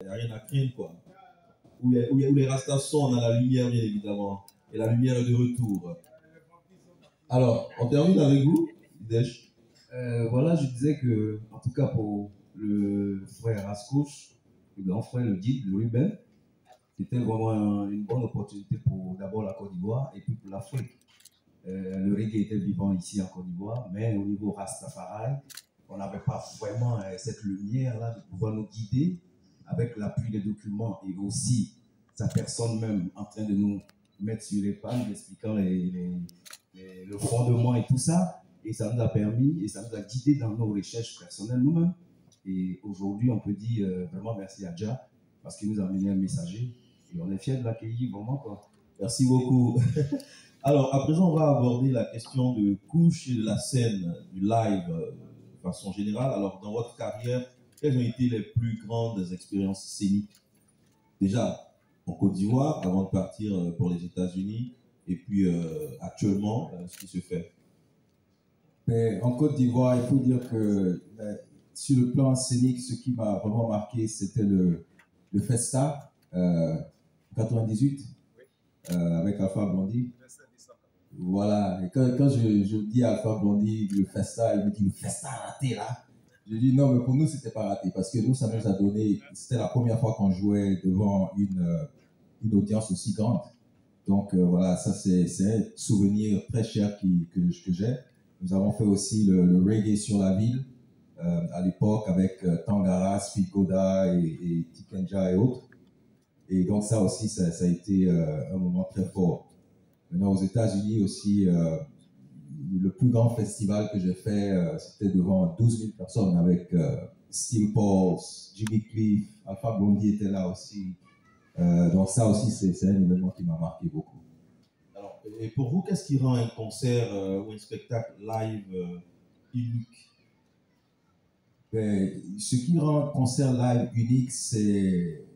n'y a rien à craindre, quoi. Où les Rastas sont, on a la lumière, bien évidemment. Et la lumière est de retour. Alors, on termine avec vous, Desch. Voilà, je disais que, en tout cas pour le frère Ascouche, le grand frère, le guide, le Ruben, c'était vraiment une bonne opportunité pour d'abord la Côte d'Ivoire et puis pour l'Afrique. Le reggae était vivant ici en Côte d'Ivoire, mais au niveau Rastafari, on n'avait pas vraiment cette lumière-là de pouvoir nous guider avec l'appui des documents et aussi sa personne même en train de nous mettre sur les pas, nous expliquant le fondement et tout ça. Et ça nous a permis et ça nous a guidés dans nos recherches personnelles nous-mêmes. Et aujourd'hui, on peut dire vraiment merci à Jah parce qu'il nous a amené un messager et on est fiers de l'accueillir vraiment, quoi. Merci beaucoup. Alors, à présent, on va aborder la question de couche et de la scène, du live de façon générale. Alors, dans votre carrière, quelles ont été les plus grandes expériences scéniques? Déjà, en Côte d'Ivoire, avant de partir pour les États-Unis, et puis actuellement, ce qui se fait. Mais en Côte d'Ivoire, il faut dire que sur le plan scénique, ce qui m'a vraiment marqué, c'était le Festa 98 avec Alpha Blondy. Voilà, et quand je dis à Alpha Blondy le Festa, il me dit le Festa raté là. Je dis non, mais pour nous, c'était pas raté parce que nous, ça nous a donné, c'était la première fois qu'on jouait devant une audience aussi grande. Donc voilà, ça c'est un souvenir très cher que j'ai. Nous avons fait aussi le reggae sur la ville à l'époque avec Tangara, Spikoda et Tikenja et autres. Et donc ça aussi, ça a été un moment très fort. Maintenant aux États-Unis aussi, le plus grand festival que j'ai fait, c'était devant 12 000 personnes avec Steel Pulse, Jimmy Cliff, Alpha Blondy était là aussi. Donc ça aussi, c'est un événement qui m'a marqué beaucoup. Alors, et pour vous, qu'est-ce qui rend un concert ou un spectacle live unique? Ce qui rend un concert live unique, c'est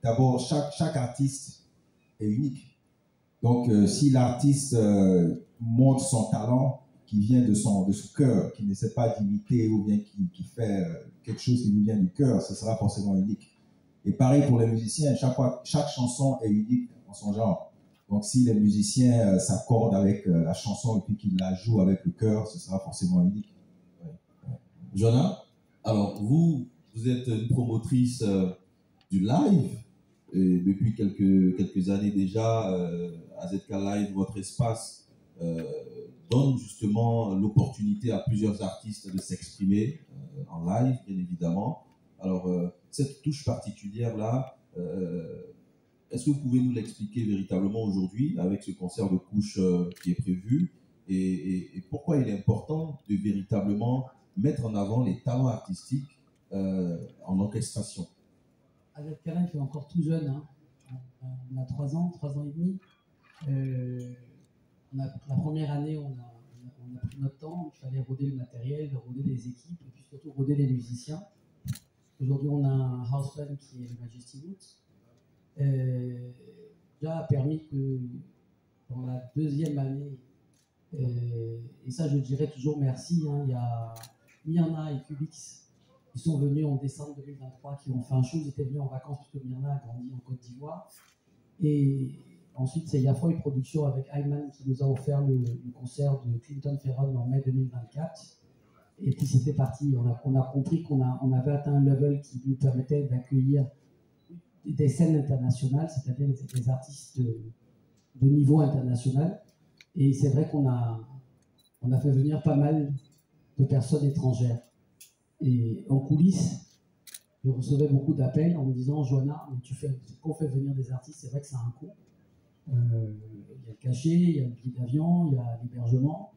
d'abord chaque artiste est unique. Donc si l'artiste montre son talent, qui vient de son cœur, qui n'essaie pas d'imiter ou bien qui fait quelque chose qui lui vient du cœur, ce sera forcément unique. Et pareil pour les musiciens, chaque chanson est unique en son genre. Donc si les musiciens s'accordent avec la chanson et puis qu'ils la jouent avec le cœur, ce sera forcément unique. Ouais. Jonah, alors vous êtes une promotrice du live et depuis quelques années déjà. AZK Live, votre espace donne justement l'opportunité à plusieurs artistes de s'exprimer en live, bien évidemment. Alors, cette touche particulière-là, est-ce que vous pouvez nous l'expliquer véritablement aujourd'hui avec ce concert de couche qui est prévu et pourquoi il est important de véritablement mettre en avant les talents artistiques en orchestration? AZK Live est encore tout jeune, hein. On a 3 ans et demi. La première année, on a pris notre temps, il fallait roder le matériel, roder les équipes et puis surtout roder les musiciens. Aujourd'hui, on a un house band qui est le Majesty Roots. Ça a permis que dans la deuxième année, et ça je dirais toujours merci, hein, il y a Myrna et Cubix qui sont venus en décembre 2023, qui ont fait un show, ils étaient venus en vacances puisque Myrna a grandi en Côte d'Ivoire. Et ensuite, c'est Yafroy Production avec Ayman qui nous a offert le concert de Clinton Ferron en mai 2024. Et puis c'était parti, on a compris qu'on avait atteint un level qui nous permettait d'accueillir des scènes internationales, c'est-à-dire des artistes de niveau international. Et c'est vrai qu'on a fait venir pas mal de personnes étrangères. Et en coulisses, je recevais beaucoup d'appels en me disant « Joanna, qu'on fait venir des artistes, c'est vrai que ça a un coût. Il y a le cachet, il y a le billet d'avion, il y a l'hébergement.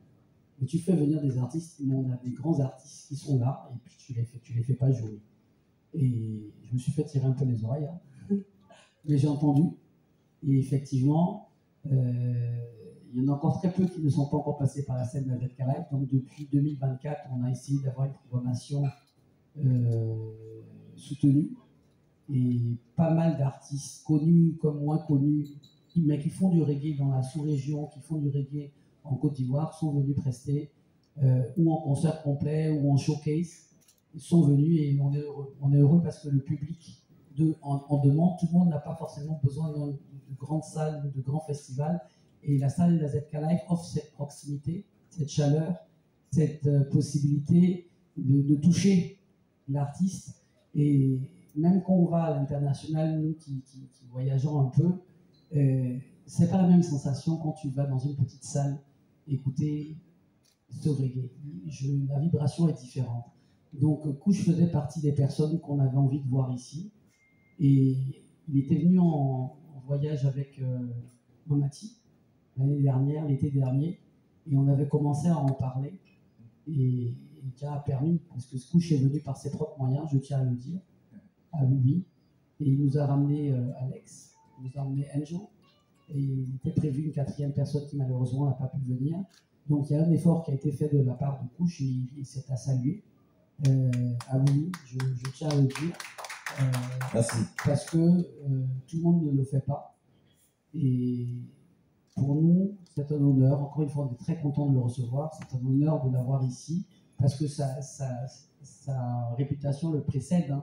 Mais tu fais venir des artistes, mais on a des grands artistes qui sont là, et puis tu les fais pas jouer. » Et je me suis fait tirer un peu les oreilles, hein. Mais j'ai entendu. Et effectivement, il y en a encore très peu qui ne sont pas encore passés par la scène d'AZK Live. Donc depuis 2024, on a essayé d'avoir une programmation soutenue. Et pas mal d'artistes, connus comme moins connus, mais qui font du reggae dans la sous-région, qui font du reggae en Côte d'Ivoire, sont venus prester, ou en concert complet, ou en showcase. Ils sont venus et on est heureux parce que le public en demande. Tout le monde n'a pas forcément besoin de grandes salles ou de grands festivals. Et la salle de la ZK Live offre cette proximité, cette chaleur, cette possibilité de toucher l'artiste. Et même quand on va à l'international, nous qui voyageons un peu, c'est pas la même sensation quand tu vas dans une petite salle écouter ce reggae. La vibration est différente. Donc, Couche faisait partie des personnes qu'on avait envie de voir ici. Et il était venu en voyage avec Mamati l'année dernière, l'été dernier, et on avait commencé à en parler. Et qui a permis, parce que Couche est venu par ses propres moyens, je tiens à le dire, à lui. Et il nous a ramené Alex, il nous a ramené Angel. Et il était prévu une 4e personne qui malheureusement n'a pas pu venir. Donc il y a un effort qui a été fait de la part de Couche et c'est à saluer. À lui, je tiens à le dire. Merci. Parce que tout le monde ne le fait pas. Et pour nous, c'est un honneur. Encore une fois, on est très content de le recevoir. C'est un honneur de l'avoir ici parce que sa réputation le précède.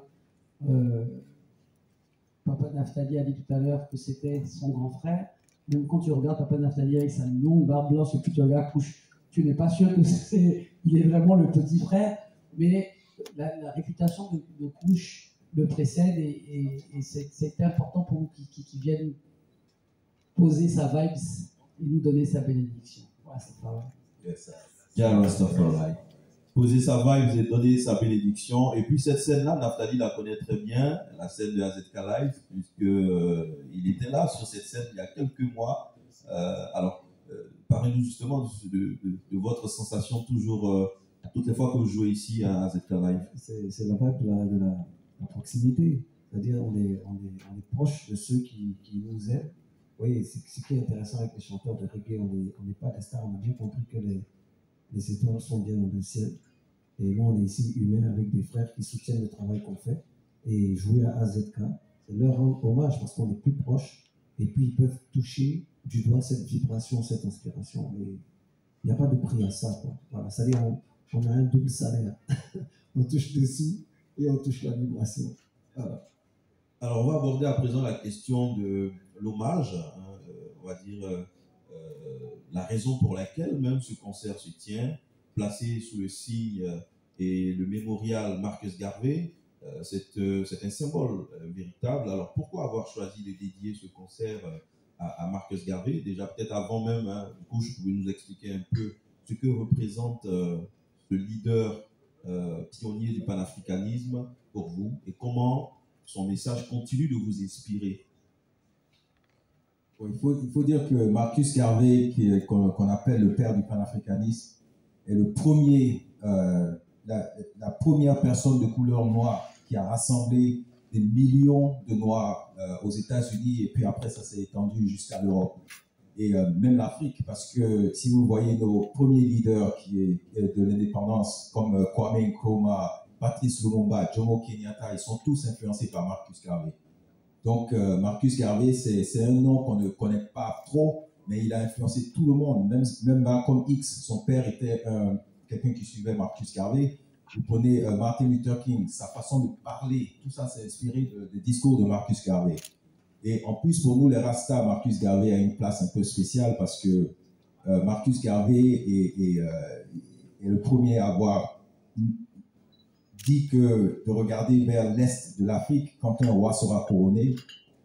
Papa Naftali a dit tout à l'heure que c'était son grand frère. Même quand tu regardes Papa Naftali avec sa longue barbe blanche et puis tu regardes Couche, tu n'es pas sûr qu'il est vraiment le petit frère, mais la réputation de Couche le précède et c'est important pour nous qu'il vienne poser sa vibes et nous donner sa bénédiction. Voilà, c'est pas vrai. Yes, Jah Rastafari. Poser sa vibe et donner sa bénédiction. Et puis cette scène-là, Naftali la connaît très bien, la scène de AZK Live, puisqu'il était là sur cette scène il y a quelques mois. Alors, parlez-nous justement de votre sensation toujours, toutes les fois que vous jouez ici à AZK Live. C'est la vibe de la proximité. C'est-à-dire, on est proche de ceux qui nous aiment. Oui, ce qui est intéressant avec les chanteurs de reggae, on n'est pas des stars, on a bien compris que les étoiles sont bien dans le ciel. Et nous, on est ici humains avec des frères qui soutiennent le travail qu'on fait. Et jouer à AZK, c'est leur rendre hommage parce qu'on est plus proches. Et puis, ils peuvent toucher du doigt cette vibration, cette inspiration. Et il n'y a pas de prix à ça, quoi. Voilà, c'est-à-dire, on a un double salaire. On touche des sous et on touche la vibration. Voilà. Alors, on va aborder à présent la question de l'hommage, hein, on va dire la raison pour laquelle même ce concert se tient, placé sous le signe et le mémorial Marcus Garvey, c'est un symbole véritable. Alors, pourquoi avoir choisi de dédier ce concert à Marcus Garvey? Déjà, peut-être avant même, hein, du coup, je pouvais nous expliquer un peu ce que représente ce leader pionnier du panafricanisme pour vous et comment son message continue de vous inspirer. Bon, il faut dire que Marcus Garvey, qu'on appelle le père du panafricanisme, est le premier, la première personne de couleur noire qui a rassemblé des millions de Noirs aux États-Unis et puis après ça s'est étendu jusqu'à l'Europe et même l'Afrique, parce que si vous voyez nos premiers leaders de l'indépendance comme Kwame Nkrumah, Patrice Lumumba, Jomo Kenyatta, ils sont tous influencés par Marcus Garvey. Donc Marcus Garvey, c'est un nom qu'on ne connaît pas trop, mais il a influencé tout le monde, même Malcolm X, son père était quelqu'un qui suivait Marcus Garvey. Vous prenez Martin Luther King, sa façon de parler, tout ça c'est inspiré des discours de Marcus Garvey. Et en plus, pour nous, les Rastas, Marcus Garvey a une place un peu spéciale parce que Marcus Garvey est le premier à avoir dit que de regarder vers l'est de l'Afrique, quand un roi sera couronné,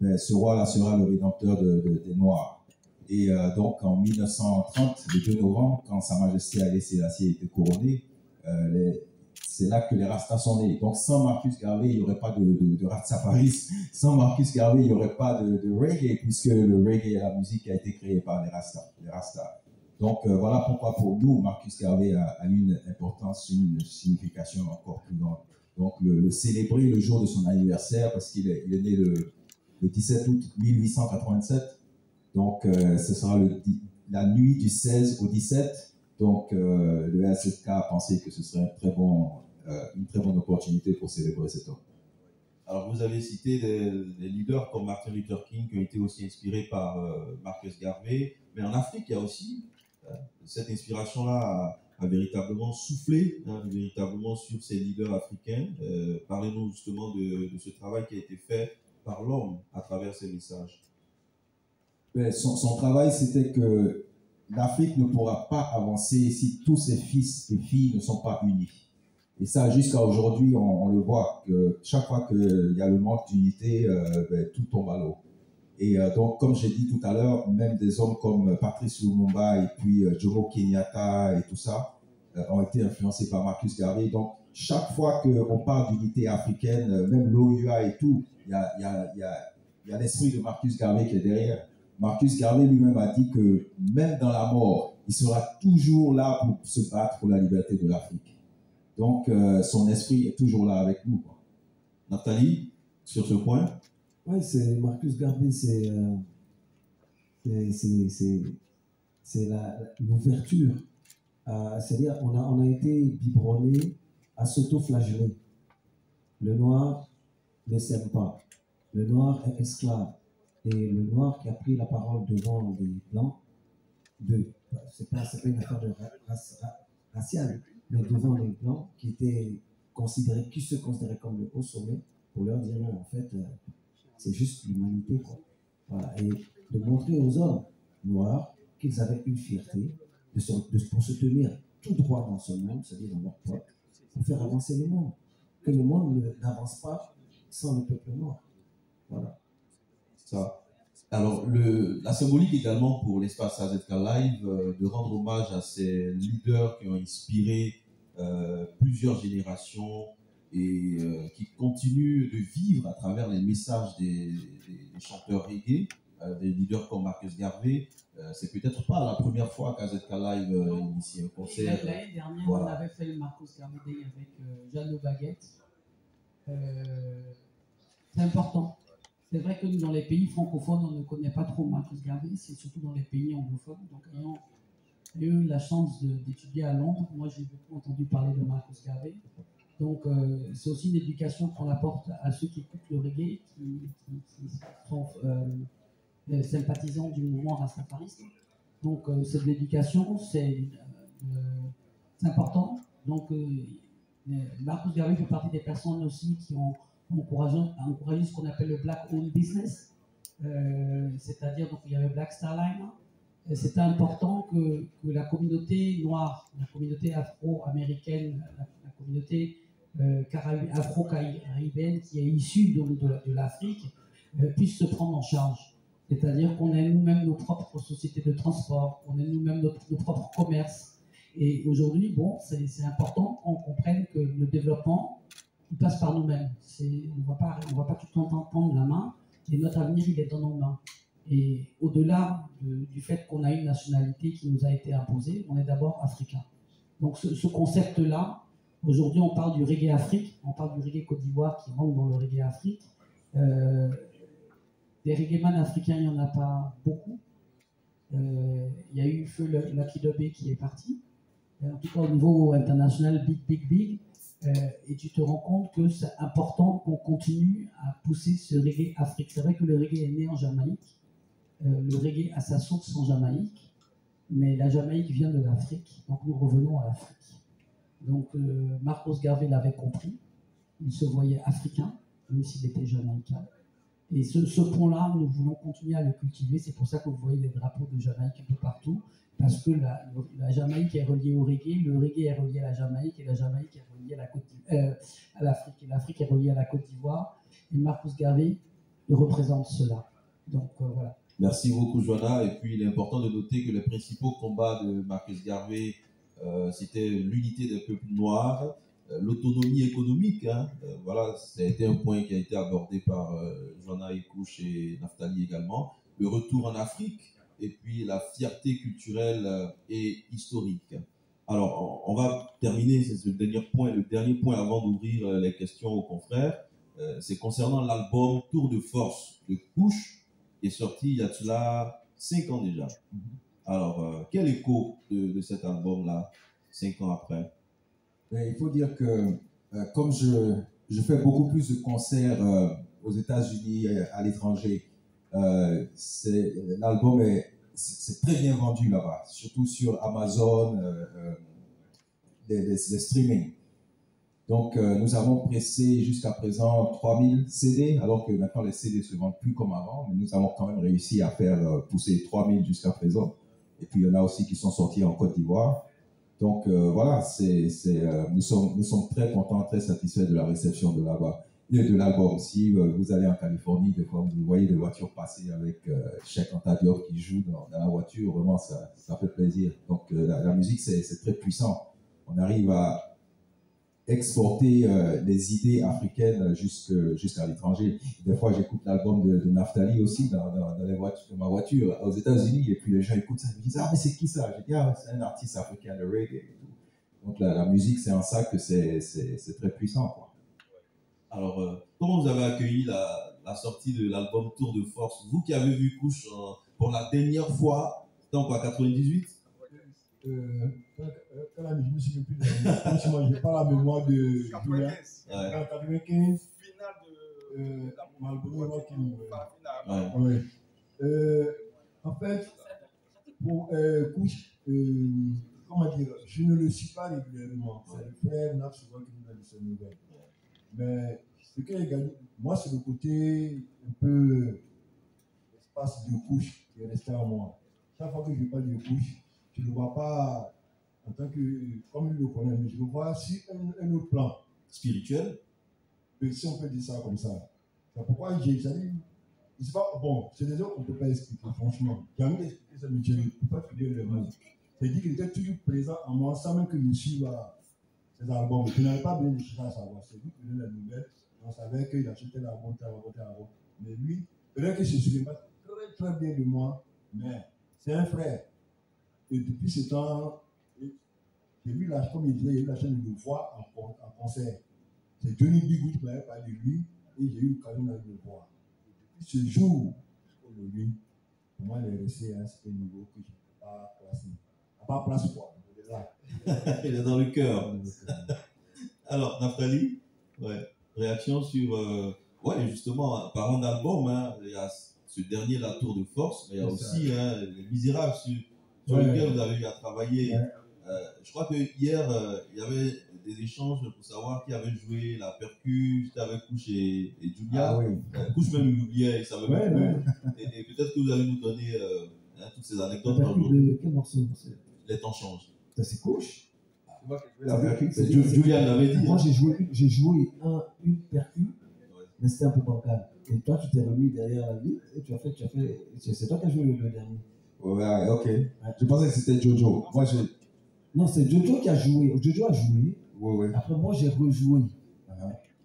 ben, ce roi-là sera le rédempteur des Noirs. Et donc, en 1930, le 2 novembre, quand Sa Majesté Haïlé Sélassié était couronné, c'est là que les Rastas sont nés. Donc, sans Marcus Garvey, il n'y aurait pas de Rastafari. Sans Marcus Garvey, il n'y aurait pas de reggae, puisque le reggae est la musique qui a été créée par les Rastas. Donc, voilà pourquoi pour nous, Marcus Garvey a une importance, une signification encore plus grande. Donc, le célébrer le jour de son anniversaire, parce qu'il est né le 17 août 1887. Donc, ce sera la nuit du 16 au 17. Donc, le AZK a pensé que ce serait une très bonne opportunité pour célébrer cet homme. Alors, vous avez cité des leaders comme Martin Luther King qui ont été aussi inspirés par Marcus Garvey. Mais en Afrique, il y a aussi cette inspiration-là a véritablement soufflé, véritablement sur ces leaders africains. Parlez-nous justement de ce travail qui a été fait par l'homme à travers ces messages. Son travail, c'était que l'Afrique ne pourra pas avancer si tous ses fils et filles ne sont pas unis. Et ça, jusqu'à aujourd'hui, on le voit, que chaque fois qu'il y a le manque d'unité, tout tombe à l'eau. Et donc, comme j'ai dit tout à l'heure, même des hommes comme Patrice Lumumba et puis Jomo Kenyatta et tout ça ont été influencés par Marcus Garvey. Donc, chaque fois qu'on parle d'unité africaine, même l'OUA et tout, il y a l'esprit de Marcus Garvey qui est derrière. Marcus Garvey lui-même a dit que même dans la mort, il sera toujours là pour se battre pour la liberté de l'Afrique. Donc, son esprit est toujours là avec nous. Nathalie, sur ce point? Oui, c'est Marcus Garvey, c'est l'ouverture. C'est-à-dire, on a été biberonné à s'auto-flageller. Le noir ne s'aime pas. Le noir est esclave. Et le noir qui a pris la parole devant les blancs, c'est pas une affaire de raciale, mais devant les blancs qui se considéraient comme le haut sommet, pour leur dire non, en fait, c'est juste l'humanité, quoi. Voilà. Et de montrer aux hommes noirs qu'ils avaient une fierté pour se tenir tout droit dans ce monde, c'est-à-dire dans leur peuple, pour faire avancer le monde. Que le monde n'avance pas sans le peuple noir. Voilà. Ça. Alors, la symbolique également pour l'espace AZK Live, de rendre hommage à ces leaders qui ont inspiré plusieurs générations et qui continuent de vivre à travers les messages des chanteurs reggae, des leaders comme Marcus Garvey. C'est peut-être pas la première fois qu'AZK Live initie un concert. L'année dernière, voilà. On avait fait le Marcus Garvey Day avec Jeanne Le Baguette. C'est important. C'est vrai que dans les pays francophones, on ne connaît pas trop Marcus Garvey, c'est surtout dans les pays anglophones. Donc, ayant eu la chance d'étudier à Londres, moi j'ai beaucoup entendu parler de Marcus Garvey. Donc, c'est aussi une éducation qu'on apporte à ceux qui écoutent le reggae, qui sont sympathisants du mouvement rastafariste. Donc, cette éducation, c'est important. Donc, Marcus Garvey fait partie des personnes aussi qui ont encouragé ce qu'on appelle le Black Owned Business, c'est-à-dire donc il y avait Black Star Line. C'était important que la communauté noire, la communauté afro-américaine, la communauté afro-caribéenne qui est issue de l'Afrique puisse se prendre en charge. C'est-à-dire qu'on ait nous-mêmes nos propres sociétés de transport, qu'on ait nous-mêmes nos propres commerces. Et aujourd'hui, c'est important qu'on comprenne que le développement il passe par nous-mêmes. On ne va pas tout le temps tendre la main, et notre avenir, il est dans nos mains. Et au-delà du fait qu'on a une nationalité qui nous a été imposée, on est d'abord africain. Donc ce concept-là, aujourd'hui, on parle du reggae Afrique, on parle du reggae Côte d'Ivoire qui rentre dans le reggae Afrique. Des reggaeman africains, il n'y en a pas beaucoup. Il y a eu Feu Lucky Dubé qui est parti. En tout cas, au niveau international, big. Et tu te rends compte que c'est important qu'on continue à pousser ce reggae Afrique. C'est vrai que le reggae est né en Jamaïque, le reggae a sa source en Jamaïque, mais la Jamaïque vient de l'Afrique, donc nous revenons à l'Afrique. Donc Marcus Garvey l'avait compris, il se voyait africain, même s'il était jamaïcain. Et ce pont-là, nous voulons continuer à le cultiver, c'est pour ça que vous voyez les drapeaux de Jamaïque un peu partout, parce que la Jamaïque est reliée au reggae, le reggae est relié à la Jamaïque, et la Jamaïque est reliée à l'Afrique, et l'Afrique est reliée à la Côte d'Ivoire, et Marcus Garvey représente cela. Donc voilà. Merci beaucoup, Joanna. Et puis, il est important de noter que les principaux combats de Marcus Garvey, c'était l'unité des peuples noirs, l'autonomie économique. Voilà, ça a été un point qui a été abordé par Joanna Ekouche et Naftali également. Le retour en Afrique, et puis la fierté culturelle et historique. Alors, on va terminer, c'est le dernier point avant d'ouvrir les questions aux confrères. C'est concernant l'album Tour de force de Couche, qui est sorti il y a cela 5 ans déjà. Alors, quel écho de cet album-là, 5 ans après? Il faut dire que comme je fais beaucoup plus de concerts aux États-Unis, à l'étranger, l'album c'est très bien vendu là-bas, surtout sur Amazon, des streamings. Donc, nous avons pressé jusqu'à présent 3000 CD, alors que maintenant les CD ne se vendent plus comme avant, mais nous avons quand même réussi à faire pousser 3000 jusqu'à présent. Et puis, il y en a aussi qui sont sortis en Côte d'Ivoire. Donc, voilà, nous sommes très contents, très satisfaits de la réception de l'album. Si vous allez en Californie, des fois, vous voyez des voitures passer avec Cheikh Anta Diop qui joue dans la voiture, vraiment, ça fait plaisir. Donc, la musique, c'est très puissant. On arrive à exporter les idées africaines jusqu'à l'étranger. Des fois, j'écoute l'album de Naftali aussi dans ma voiture aux États-Unis, et puis les gens écoutent ça, ils me disent « Ah, mais c'est qui ça ?» Je dis « Ah, c'est un artiste africain de reggae. » et tout. Donc la musique, c'est en ça que c'est très puissant, quoi. Alors, comment vous avez accueilli la sortie de l'album Tour de Force? Vous qui avez vu Couche pour la dernière fois, c'était en quoi, 98? Quand je me suis plus franchement, je n'ai pas la mémoire de 95. En 95, Finale de Malboro Rocking. Ouais. En fait, pour Couche, comment dire, je ne le suis pas régulièrement. C'est le frère Naf souvent qui nous donne ses nouvelles. Mais ce qui est gagné, moi, c'est le côté un peu l'espace de Couche qui est resté en moi. Chaque fois que je parle de Couche, je ne le vois pas en tant que, comme il le connaît, mais je le vois sur un autre plan. Spirituel? Si on peut dire ça comme ça. C'est pourquoi c'est pas, bon, c'est des choses qu'on ne peut pas expliquer, franchement. J'ai envie d'expliquer ça, mais je ne peux pas trouver le mot. C'est-à-dire qu'il était toujours présent en moi sans même que je suive ses albums. Je n'avais pas besoin de chercher à savoir. C'est lui qui donnait la nouvelle. On savait qu'il achetait l'album, mais lui, peut-être qu'il ne se souvient pas très très bien de moi, mais c'est un frère. Et depuis ce temps, j'ai vu comme il disait, j'ai eu la chance de le voir en concert. C'est Johnny Bigou qui m'avait parlé de lui, et j'ai eu l'occasion de le voir. Et depuis ce jour, aujourd'hui, pour moi, il est resté à un certain niveau que je ne peux pas placer. À part place quoi, il est là. Il est dans le cœur. Alors, Naftali, ouais, réaction sur... ouais, justement, parlant d'album, hein, il y a ce dernier, La Tour de Force, mais il y a aussi Les Misérables sur lequel vous avez eu à travailler. Ouais. Je crois que hier, il y avait des échanges pour savoir qui avait joué la percu, j'étais avec Couche et Julia. Ah oui. Couche même l'oubliait, il savait même plus. Et peut-être que vous allez nous donner toutes ces anecdotes aujourd'hui. Quel morceau? Les temps changent. Ça, c'est Couche. Julia l'avait dit. Moi, j'ai joué une percu, mais c'était un peu bancal. Et toi, tu t'es remis derrière la vie et tu as fait. C'est toi qui as joué le dernier. Ouais, ok. Je pensais que c'était Jojo. Moi, Non, c'est Jojo qui a joué. Jojo a joué. Ouais. Après, moi, j'ai rejoué.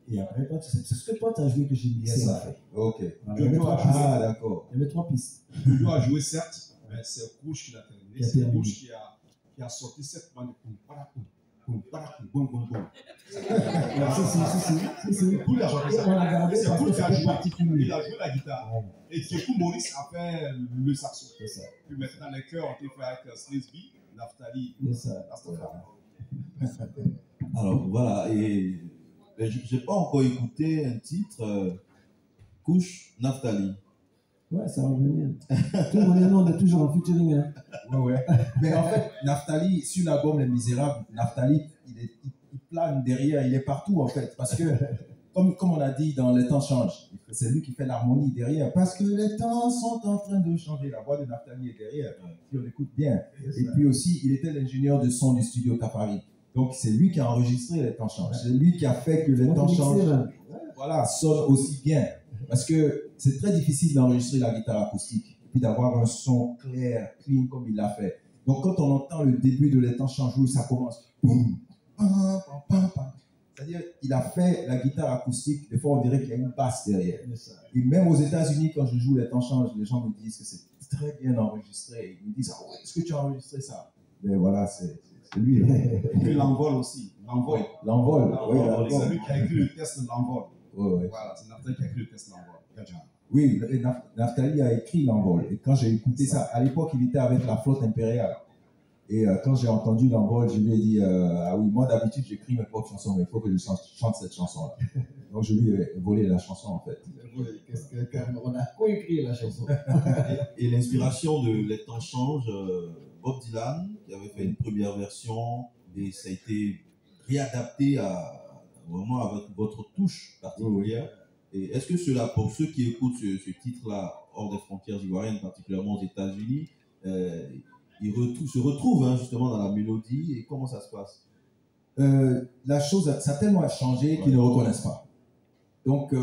Et après, toi, c'est ce que toi, tu as joué que j'ai mis. C'est ça. Ok. Voilà, D'accord. il y avait 3 pistes. Jojo a joué, certes, mais c'est Couche qui l'a terminé. C'est Couche qui a sorti cette bande de Si. On a gardé c'est parce que Couche qui a c'était joué. particulier. Il a joué la guitare. Et Diekou Maurice a fait le saxo. C'est ça. Puis maintenant, les chœurs ont été faits avec Slesby, Naftali, C'est ça. Alors voilà, et je n'ai pas encore écouté un titre, Couche Naftali. Ouais, ça va venir. Tout le monde on est toujours en featuring. Hein. Ouais. Mais en fait, Naftali, sur l'album Les Misérables, Naftali, il plane derrière, il est partout en fait. Parce que, comme on a dit dans Les temps changent, c'est lui qui fait l'harmonie derrière. Parce que les temps sont en train de changer. La voix de Naftali est derrière, si on écoute bien. Et puis aussi, il était l'ingénieur de son du studio Tafari. Donc c'est lui qui a enregistré Les temps changent. C'est lui qui a fait que Les temps changent. Voilà, sonne aussi bien. Parce que c'est très difficile d'enregistrer la guitare acoustique et puis d'avoir un son clair, clean comme il l'a fait. Donc quand on entend le début de Les temps changent, ça commence. Boum, pam, pam, pam. C'est-à-dire, il a fait la guitare acoustique, des fois on dirait qu'il y a une basse derrière. Et même aux États-Unis, quand je joue Les temps changent, les gens me disent que c'est très bien enregistré. Ils me disent, ah ouais, est-ce que tu as enregistré ça? Mais voilà, c'est lui. Et puis l'envol aussi. L'envol. L'envol. Oui, C'est lui qui a écrit le test de l'envol. Ouais. Voilà, c'est Naftali qui a écrit le test de l'envol. Oui, Naftali a écrit l'envol. Et quand j'ai écouté ça, à l'époque, il était avec la flotte impériale. Et quand j'ai entendu l'envol, je lui ai dit, ah oui, moi d'habitude, j'écris mes propres chansons, mais il faut que je chante cette chanson-là. Donc je lui ai volé la chanson, en fait. On a coécrit la chanson. Et l'inspiration de Les temps changent, Bob Dylan, qui avait fait une première version, et ça a été réadapté vraiment avec votre touche particulière. Et est-ce que cela, pour ceux qui écoutent ce titre-là hors des frontières ivoiriennes, particulièrement aux États-Unis, ils se retrouvent justement dans la mélodie, et comment ça se passe? La chose, ça a tellement changé qu'ils ne reconnaissent pas. Donc,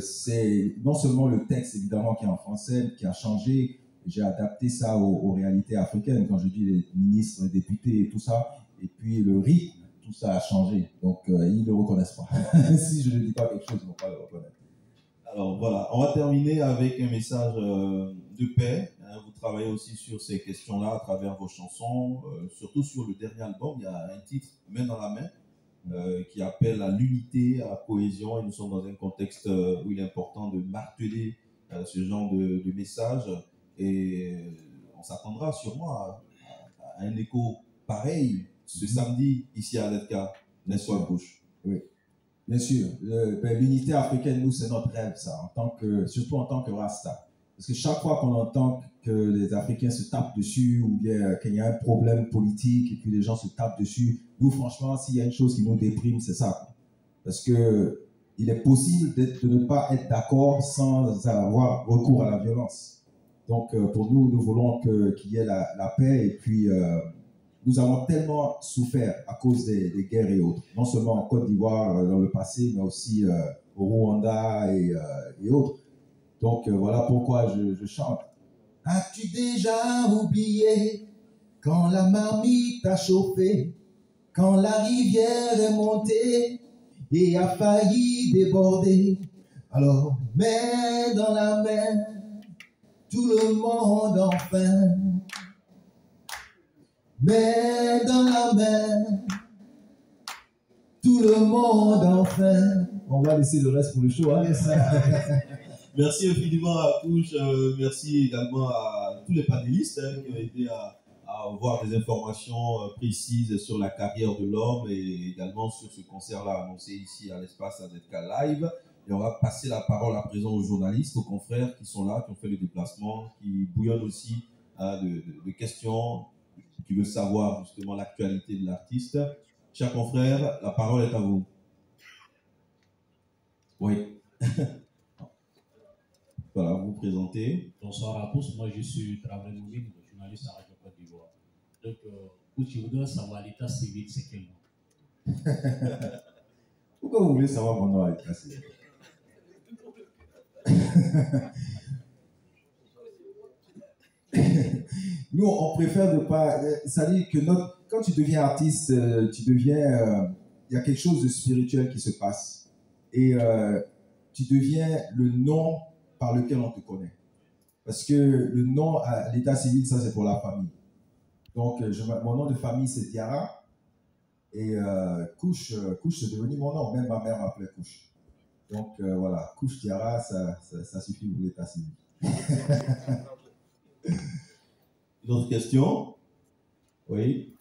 c'est non seulement le texte, évidemment, qui est en français, qui a changé. J'ai adapté ça aux réalités africaines, quand je dis les ministres, les députés et tout ça. Et puis, le rythme, tout ça a changé. Donc, ils ne reconnaissent pas. Si je ne dis pas quelque chose, ils ne vont pas le reconnaître. Alors, voilà. On va terminer avec un message de paix. Vous travaillez aussi sur ces questions-là à travers vos chansons. Surtout sur le dernier album, il y a un titre, Main dans la main, qui appelle à l'unité, à la cohésion, et nous sommes dans un contexte où il est important de marteler ce genre de message, et on s'attendra sûrement à un écho pareil ce samedi ici à ZK, n'est-ce pas, Couche? Oui, bien sûr. L'unité africaine, nous, c'est notre rêve, ça, surtout en tant que Rasta. Parce que chaque fois qu'on entend que les Africains se tapent dessus, ou bien qu'il y a un problème politique et puis les gens se tapent dessus, nous, franchement, s'il y a une chose qui nous déprime, c'est ça. Parce que il est possible de ne pas être d'accord sans avoir recours à la violence. Donc, pour nous, nous voulons qu'il y ait la paix. Et puis, nous avons tellement souffert à cause des guerres et autres. Non seulement en Côte d'Ivoire dans le passé, mais aussi au Rwanda et autres. Donc, voilà pourquoi je chante. As-tu déjà oublié quand la marmite a chauffé, quand la rivière est montée et a failli déborder? Alors, main dans la main, tout le monde enfin. Main dans la main, tout le monde enfin. On va laisser le reste pour le show, hein? Merci infiniment à Couche, merci également à tous les panélistes qui ont aidé à avoir des informations précises sur la carrière de l'homme, et également sur ce concert-là annoncé ici à l'espace AZK Live. Et on va passer la parole à présent aux journalistes, aux confrères qui sont là, qui ont fait le déplacement, qui bouillonnent aussi de questions, qui veulent savoir justement l'actualité de l'artiste. Chers confrères, la parole est à vous. Oui. Voilà, vous présentez. Bonsoir à tous, moi je suis Traoré Moumine, journaliste à Radio Côte d'Ivoire. Donc, je voudrais savoir l'état civil, c'est quel nom? Pourquoi vous voulez savoir mon nom à l'état civil? Nous, on préfère ne pas. Ça dit que quand tu deviens artiste, tu deviens. Il y a quelque chose de spirituel qui se passe. Et tu deviens le nom par lequel on te connaît. Parce que le nom à l'état civil, ça c'est pour la famille. Donc, mon nom de famille c'est Diarra. Et Couche, c'est devenu mon nom. Même ma mère m'appelait Couche. Donc voilà, Couche Diarra, ça suffit pour l'état civil. D'autres questions? Oui.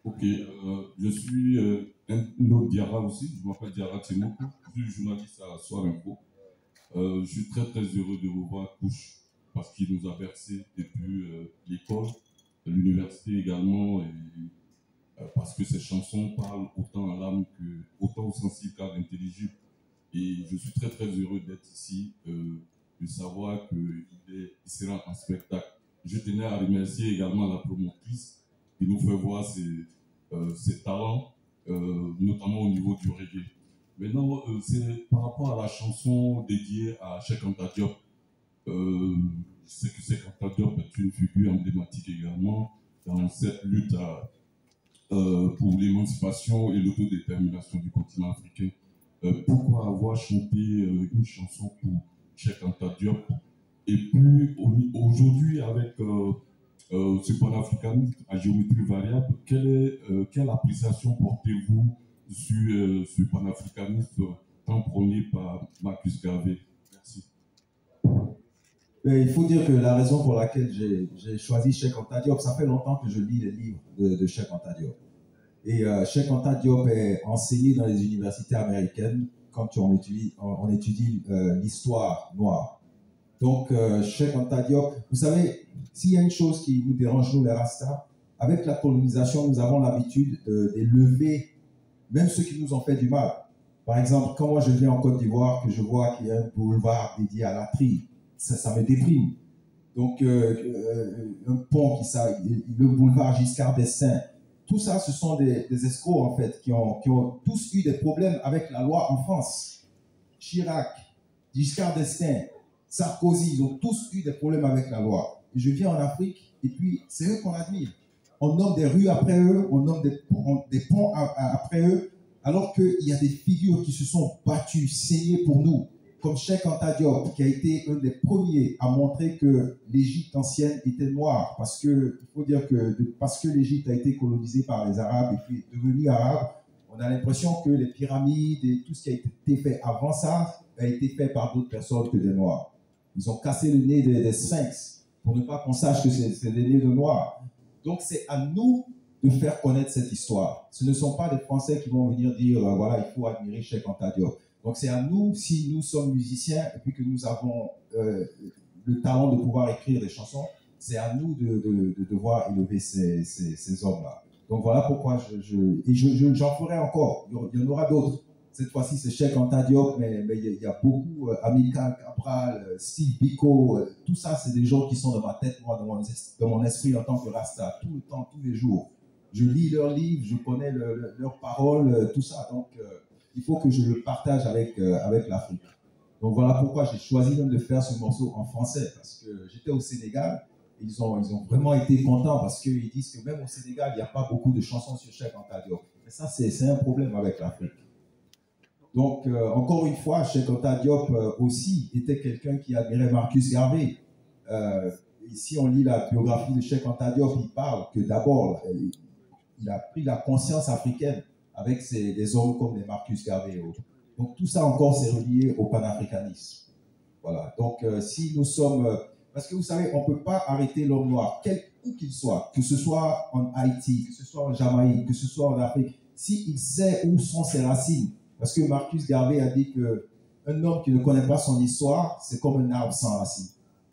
Ok, je suis un autre Diarra aussi, je m'appelle Diarra Timoku, je suis journaliste à Soir Info. Je suis très très heureux de vous voir Couche, parce qu'il nous a versé depuis l'école, l'université également, et, parce que ses chansons parlent autant à l'âme autant au sensible qu'à l'intelligible. Et je suis très très heureux d'être ici, de savoir qu'il sera en spectacle. Je tenais à remercier également la promotrice qui nous fait voir ses talents, notamment au niveau du reggae. Maintenant, c'est par rapport à la chanson dédiée à Cheikh Anta Diop. Je sais que Cheikh Anta Diop est une figure emblématique également dans cette lutte pour l'émancipation et l'autodétermination du continent africain. Pourquoi avoir chanté une chanson pour Cheikh Anta Diop? Et puis aujourd'hui, avec ce panafricanisme à géométrie variable, quelle appréciation portez-vous sur ce panafricanisme tant prôné par Marcus Garvey? Merci. Il faut dire que la raison pour laquelle j'ai choisi Cheikh Anta Diop, ça fait longtemps que je lis les livres de Cheikh Anta Diop. Et Cheikh Anta Diop est enseigné dans les universités américaines quand on étudie l'histoire noire. Donc, Cheikh Anta Diop, vous savez, s'il y a une chose qui nous dérange, nous les Rastas, avec la colonisation, nous avons l'habitude d'élever même ceux qui nous ont fait du mal. Par exemple, quand moi je viens en Côte d'Ivoire, que je vois qu'il y a un boulevard dédié à la tri, ça me déprime. Donc, un pont le boulevard Giscard d'Estaing, tout ça, ce sont des escrocs, en fait, qui ont tous eu des problèmes avec la loi en France. Chirac, Giscard d'Estaing, Sarkozy, ils ont tous eu des problèmes avec la loi. Et je viens en Afrique, et puis c'est eux qu'on admire. On nomme des rues après eux, on nomme des ponts après eux, alors qu'il y a des figures qui se sont battues, saignées pour nous, comme Cheikh Anta Diop, qui a été un des premiers à montrer que l'Égypte ancienne était noire, parce que il faut dire que parce que l'Égypte a été colonisée par les Arabes et puis est devenue arabe, on a l'impression que les pyramides et tout ce qui a été fait avant ça a été fait par d'autres personnes que des Noirs. Ils ont cassé le nez des sphinx pour ne pas qu'on sache que c'est des nez de Noirs. Donc c'est à nous de faire connaître cette histoire. Ce ne sont pas des Français qui vont venir dire voilà, il faut admirer Cheikh Anta Diop. Donc c'est à nous, si nous sommes musiciens et puis que nous avons le talent de pouvoir écrire des chansons, c'est à nous de devoir élever ces hommes-là. Donc voilà pourquoi j'en ferai encore. Il y en aura d'autres. Cette fois-ci, c'est Cheikh Anta Diop, mais il y a beaucoup, Amilcar Cabral, Steve Biko, tout ça, c'est des gens qui sont dans ma tête, moi, dans mon esprit en tant que Rasta, tout le temps, tous les jours. Je lis leurs livres, je connais leurs paroles, tout ça. Donc, il faut que je le partage avec l'Afrique. Donc voilà pourquoi j'ai choisi même de faire ce morceau en français, parce que j'étais au Sénégal, et ils ont vraiment été contents, parce qu'ils disent que même au Sénégal, il n'y a pas beaucoup de chansons sur Cheikh Anta Diop. Mais ça, c'est un problème avec l'Afrique. Donc, encore une fois, Cheikh Anta Diop aussi était quelqu'un qui admirait Marcus Garvey. Ici, on lit la biographie de Cheikh Anta Diop, il parle que d'abord, il a pris la conscience africaine avec des hommes comme les Marcus Garvey et autres. Donc, tout ça encore, c'est relié au panafricanisme. Voilà. Donc, si nous sommes... parce que vous savez, on ne peut pas arrêter l'homme noir, où qu'il soit, que ce soit en Haïti, que ce soit en Jamaïque, que ce soit en Afrique, s'il sait où sont ses racines. Parce que Marcus Garvey a dit qu'un homme qui ne connaît pas son histoire, c'est comme un arbre sans racines.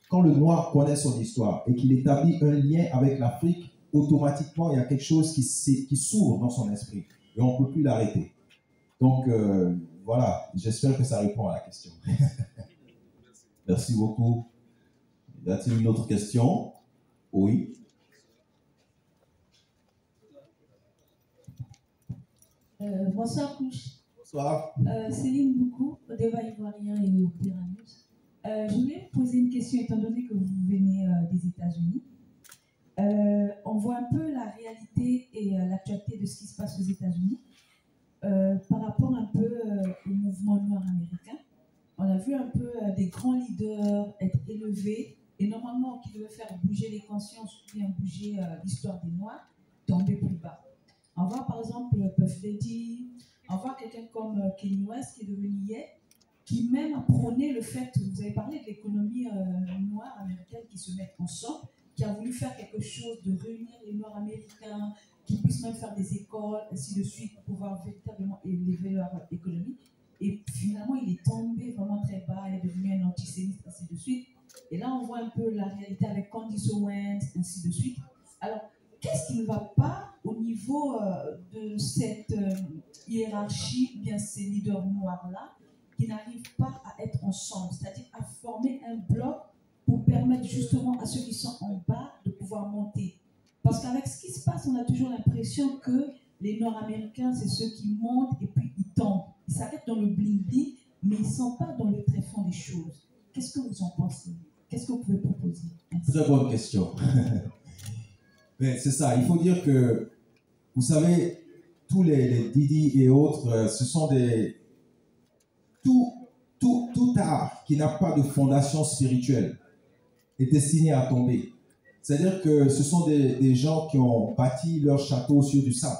Quand le noir connaît son histoire et qu'il établit un lien avec l'Afrique, automatiquement, il y a quelque chose qui s'ouvre dans son esprit. Et on ne peut plus l'arrêter. Donc, voilà, j'espère que ça répond à la question. Merci beaucoup. Y a-t-il une autre question? Oui. Bonsoir, Couche. Bonsoir. Céline Boukou, au débat ivoirien et au Pyramide. Je voulais vous poser une question, étant donné que vous venez des États-Unis. On voit un peu la réalité et l'actualité de ce qui se passe aux États-Unis par rapport un peu au mouvement noir américain. On a vu un peu des grands leaders être élevés et normalement qui devaient faire bouger les consciences ou bien bouger l'histoire des Noirs, tomber plus bas. On voit par exemple Puff Daddy, on voit quelqu'un comme Kanye West qui est devenu Ye, qui même a prôné le fait, vous avez parlé de l'économie noire américaine qui se met ensemble, qui a voulu faire quelque chose de réunir les Noirs américains, qui puissent même faire des écoles, ainsi de suite, pour pouvoir véritablement élever leur économie. Et finalement, il est tombé vraiment très bas, il est devenu un antisémite, ainsi de suite. Et là, on voit un peu la réalité avec Candace Owens, ainsi de suite. Alors, qu'est-ce qui ne va pas au niveau de cette hiérarchie, bien ces leaders noirs-là, qui n'arrivent pas à être ensemble, c'est-à-dire à former un bloc pour permettre justement à ceux qui sont en bas de pouvoir monter? Parce qu'avec ce qui se passe, on a toujours l'impression que les Nord-Américains, c'est ceux qui montent et puis ils tombent. Ils s'arrêtent dans le bling-bling, mais ils ne sont pas dans le tréfonds des choses. Qu'est-ce que vous en pensez? Qu'est-ce que vous pouvez proposer? Merci. Très bonne question. Mais c'est ça, il faut dire que, vous savez, tous les Didi et autres, ce sont des... Tout art qui n'a pas de fondation spirituelle est destiné à tomber. C'est-à-dire que ce sont des gens qui ont bâti leur château sur du sable.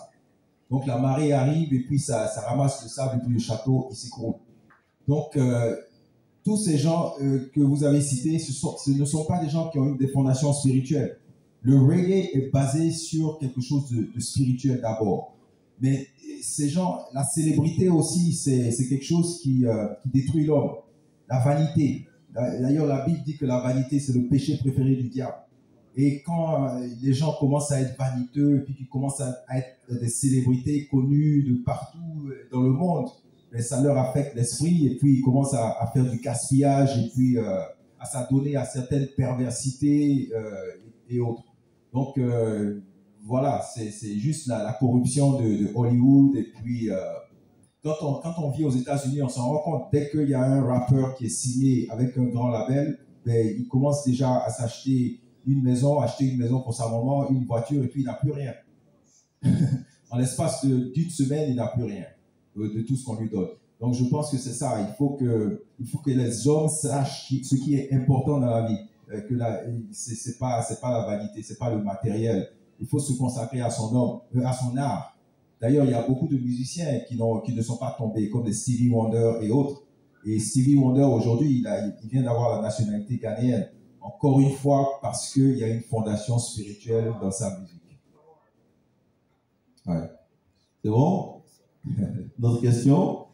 Donc la marée arrive et puis ça ramasse le sable et puis le château il s'écroule. Donc tous ces gens que vous avez cités, ce ne sont pas des gens qui ont eu des fondations spirituelles. Le reggae est basé sur quelque chose de spirituel d'abord. Mais ces gens, la célébrité aussi, c'est quelque chose qui détruit l'homme. La vanité. D'ailleurs, la Bible dit que la vanité, c'est le péché préféré du diable. Et quand les gens commencent à être vaniteux, et puis qu'ils commencent à être des célébrités connues de partout dans le monde, mais ça leur affecte l'esprit, et puis ils commencent à faire du gaspillage, et puis à s'adonner à certaines perversités et autres. Donc voilà, c'est juste la corruption de Hollywood. Et puis quand on vit aux États-Unis, on s'en rend compte, dès qu'il y a un rappeur qui est signé avec un grand label, ben, il commence déjà à s'acheter acheter une maison pour sa maman, une voiture, et puis il n'a plus rien. En l'espace d'une semaine, il n'a plus rien de tout ce qu'on lui donne. Donc je pense que c'est ça, il faut que les hommes sachent ce qui est important dans la vie, que c'est pas la vanité, c'est pas le matériel. Il faut se consacrer à son art. D'ailleurs, il y a beaucoup de musiciens qui ne sont pas tombés, comme les Stevie Wonder et autres. Et Stevie Wonder, aujourd'hui, il vient d'avoir la nationalité ghanéenne. Encore une fois, parce qu'il y a une fondation spirituelle dans sa musique. Ouais. C'est bon? D'autres questions?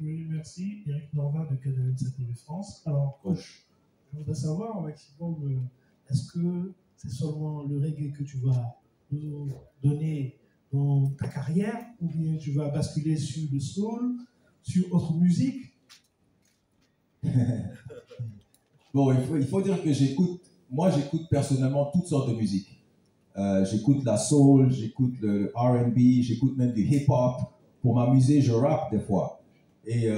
Oui, merci. Eric Norva de Canal 7 TV France. Alors, je voudrais savoir, maximum, est-ce que c'est seulement le reggae que tu vas nous donner dans ta carrière, ou bien tu vas basculer sur le soul, sur autre musique? Bon, il faut dire que j'écoute personnellement toutes sortes de musique. J'écoute la soul, j'écoute le R&B, j'écoute même du hip-hop. Pour m'amuser, je rappe des fois. Et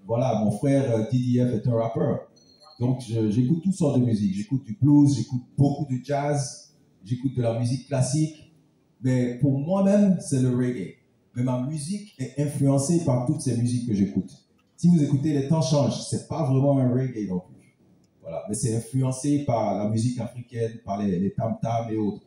voilà, mon frère DDF est un rappeur. Donc j'écoute toutes sortes de musique. J'écoute du blues, j'écoute beaucoup de jazz, j'écoute de la musique classique. Mais pour moi-même, c'est le reggae. Mais ma musique est influencée par toutes ces musiques que j'écoute. Si vous écoutez Les Temps Changent, c'est pas vraiment un reggae non plus. Voilà. Mais c'est influencé par la musique africaine, par les tam-tams et autres.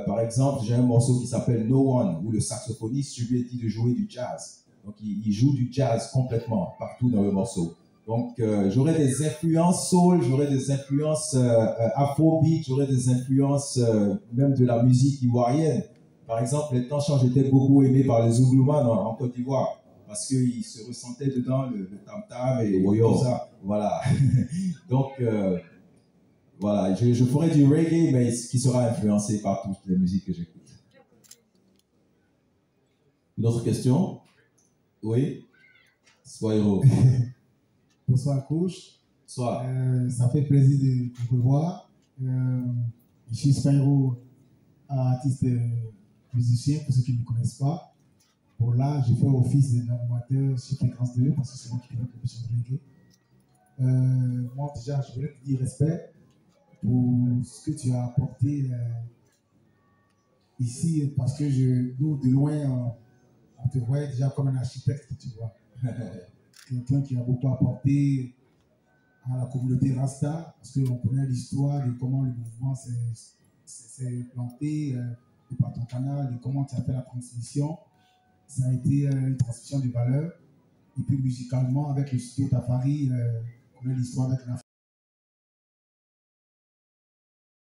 Par exemple, j'ai un morceau qui s'appelle No One, où le saxophoniste, je lui ai dit de jouer du jazz. Donc, il joue du jazz complètement, partout dans le morceau. Donc, j'aurai des influences soul, j'aurai des influences afrobeat, j'aurai des influences même de la musique ivoirienne. Par exemple, Les Temps Changent étaient beaucoup aimés par les Zouglouman en Côte d'Ivoire, parce qu'ils se ressentaient dedans le tam-tam et tout ça. Voilà. Donc, voilà, je ferai du reggae, mais qui sera influencé par toutes les musiques que j'écoute. Une autre question? Oui? Spyro. Bonsoir, coach. Bonsoir. Ça fait plaisir de vous revoir. Je suis Spyro, artiste musicien, pour ceux qui ne me connaissent pas. Pour là, j'ai fait office d'animateur sur Fréquence 2, parce que c'est moi qui fais la production de reggae. Moi, déjà, je voulais te dire respect pour ce que tu as apporté ici, parce que nous, de loin, on te voit déjà comme un architecte, tu vois. Quelqu'un qui a beaucoup apporté à la communauté Rasta, parce qu'on connaît l'histoire de comment le mouvement s'est planté, par ton canal, de comment tu as fait la transmission. Ça a été une transmission de valeur. Et puis musicalement, avec le studio Tafari, on connaît l'histoire avec la